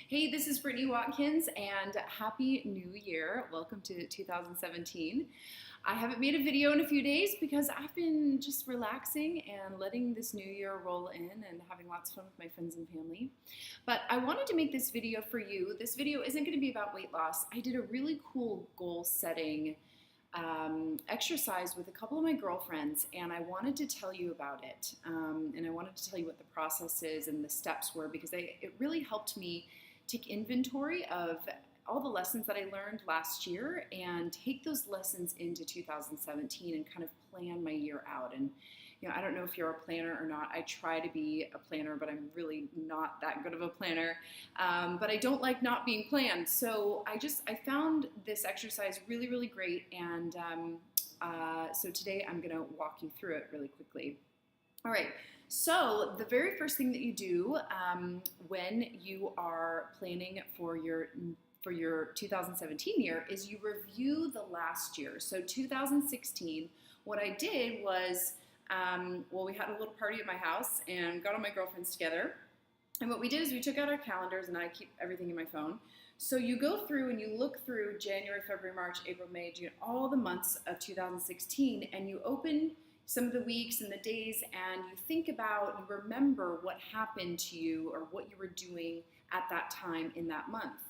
Hey, this is Brittany Watkins, and Happy New Year. Welcome to 2017. I haven't made a video in a few days because I've been just relaxing and letting this new year roll in and having lots of fun with my friends and family. But I wanted to make this video for you. This video isn't going to be about weight loss. I did a really cool goal setting exercise with a couple of my girlfriends, and I wanted to tell you about it. And I wanted to tell you what the process is and the steps were because it really helped me take inventory of all the lessons that I learned last year and take those lessons into 2017 and kind of plan my year out. And I don't know if you're a planner or not. I try to be a planner, but I'm really not that good of a planner. But I don't like not being planned. So I found this exercise really, really great. And so today I'm going to walk you through it really quickly. All right. So the very first thing that you do when you are planning for your 2017 year is you review the last year. So 2016, what I did was, we had a little party at my house and got all my girlfriends together. And what we did is we took out our calendars, and I keep everything in my phone. So you go through and you look through January, February, March, April, May, June, all the months of 2016, and you open some of the weeks and the days, and you think about, you remember what happened to you or what you were doing at that time in that month.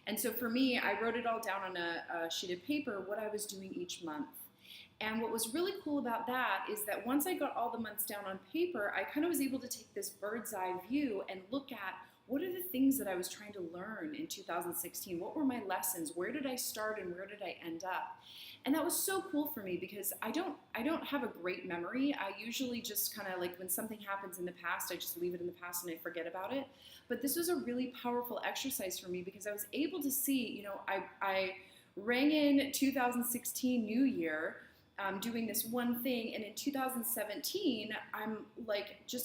And so for me, I wrote it all down on a sheet of paper, what I was doing each month. And what was really cool about that is that once I got all the months down on paper, I kind of was able to take this bird's eye view and look at what are the things that I was trying to learn in 2016? What were my lessons? Where did I start and where did I end up? And that was so cool for me because I don't have a great memory. I usually just kind of, like, when something happens in the past, I just leave it in the past and I forget about it. But this was a really powerful exercise for me because I was able to see, I rang in 2016 New Year, doing this one thing, and in 2017, I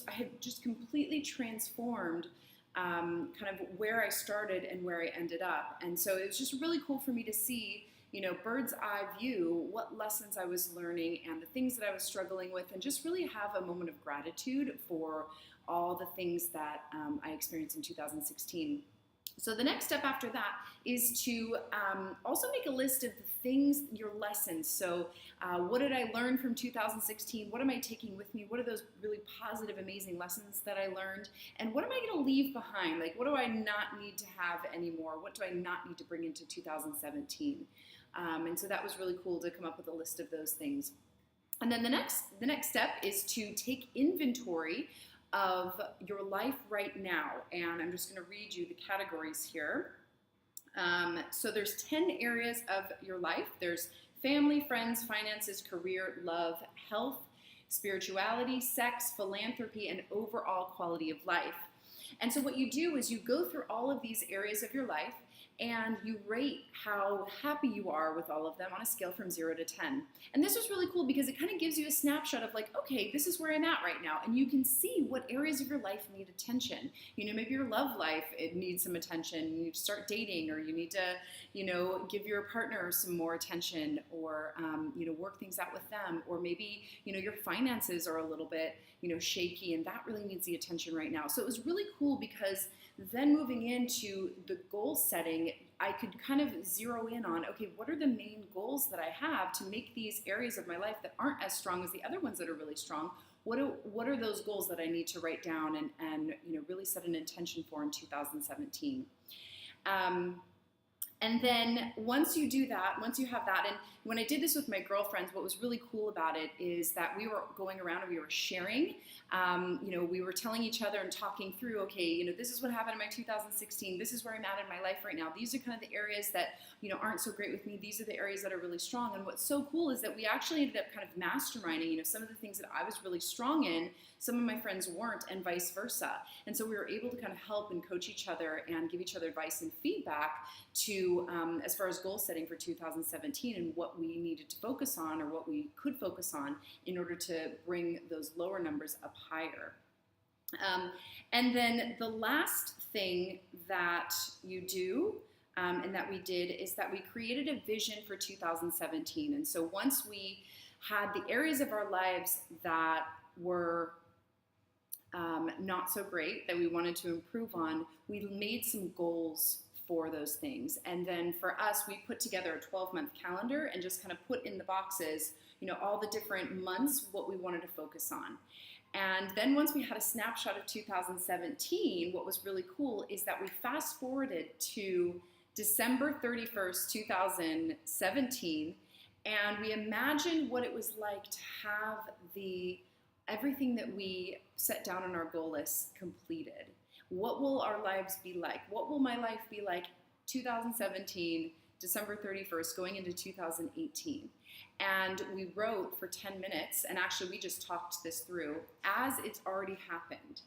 had just completely transformed kind of where I started and where I ended up. And so it was just really cool for me to see, bird's eye view, what lessons I was learning and the things that I was struggling with, and just really have a moment of gratitude for all the things that I experienced in 2016. So the next step after that is to also make a list of the things, your lessons. So what did I learn from 2016? What am I taking with me? What are those really positive, amazing lessons that I learned? And what am I going to leave behind? Like, what do I not need to have anymore? What do I not need to bring into 2017? And so that was really cool to come up with a list of those things. And then the next step is to take inventory of your life right now. And I'm just going to read you the categories here. So there's 10 areas of your life. There's family, friends, finances, career, love, health, spirituality, sex, philanthropy, and overall quality of life. And so what you do is you go through all of these areas of your life and you rate how happy you are with all of them on a scale from 0 to 10. And this was really cool because it kind of gives you a snapshot of, like, okay, this is where I'm at right now. And you can see what areas of your life need attention. Maybe your love life, it needs some attention. You need to start dating, or you need to, give your partner some more attention, or, work things out with them. Or maybe, your finances are a little bit, shaky, and that really needs the attention right now. So it was really cool because then moving into the goal setting, I could kind of zero in on, okay, what are the main goals that I have to make these areas of my life that aren't as strong as the other ones that are really strong? What are those goals that I need to write down and really set an intention for in 2017? And then once you do that, once you have that, and when I did this with my girlfriends, what was really cool about it is that we were going around and we were sharing. We were telling each other and talking through, okay, this is what happened in my 2016. This is where I'm at in my life right now. These are kind of the areas that, aren't so great with me. These are the areas that are really strong. And what's so cool is that we actually ended up kind of masterminding, some of the things that I was really strong in, some of my friends weren't, and vice versa. And so we were able to kind of help and coach each other and give each other advice and feedback to, as far as goal setting for 2017 and what we needed to focus on or what we could focus on in order to bring those lower numbers up higher. And then the last thing that you do and that we did is that we created a vision for 2017. And so once we had the areas of our lives that were not so great that we wanted to improve on, we made some goals for those things. And then for us, we put together a 12-month calendar and just kind of put in the boxes, all the different months, what we wanted to focus on. And then once we had a snapshot of 2017, what was really cool is that we fast forwarded to December 31st, 2017, and we imagined what it was like to have everything that we set down on our goal list completed. What will our lives be like? What will my life be like 2017, December 31st, going into 2018? And we wrote for 10 minutes, and actually we just talked this through as it's already happened.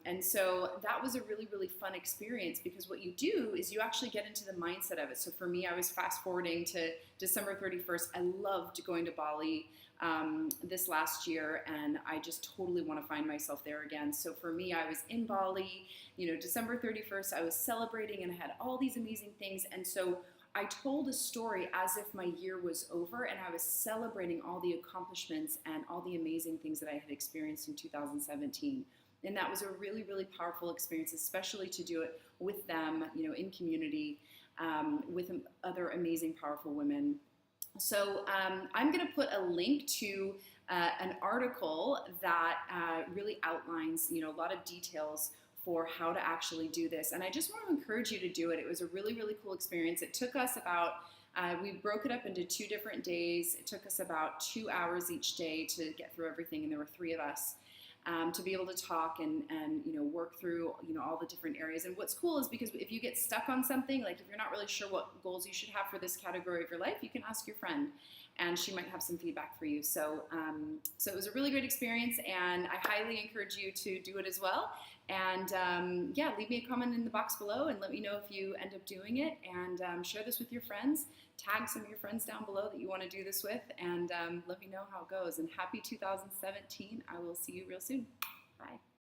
And so that was a really, really fun experience, because what you do is you actually get into the mindset of it. So for me, I was fast forwarding to December 31st. I loved going to Bali this last year, and I just totally want to find myself there again. So for me, I was in Bali, December 31st, I was celebrating, and I had all these amazing things. And so I told a story as if my year was over, and I was celebrating all the accomplishments and all the amazing things that I had experienced in 2017. And that was a really, really powerful experience, especially to do it with them, in community, with other amazing, powerful women. So I'm going to put a link to an article that really outlines, a lot of details for how to actually do this. And I just want to encourage you to do it. It was a really, really cool experience. It took us about, we broke it up into 2 different days. It took us about 2 hours each day to get through everything, and there were 3 of us. To be able to talk and work through all the different areas. And what's cool is because if you get stuck on something, like if you're not really sure what goals you should have for this category of your life, you can ask your friend, and she might have some feedback for you. So it was a really great experience, and I highly encourage you to do it as well. And leave me a comment in the box below and let me know if you end up doing it, and share this with your friends. Tag some of your friends down below that you want to do this with, and let me know how it goes. And happy 2017. I will see you real soon. Bye.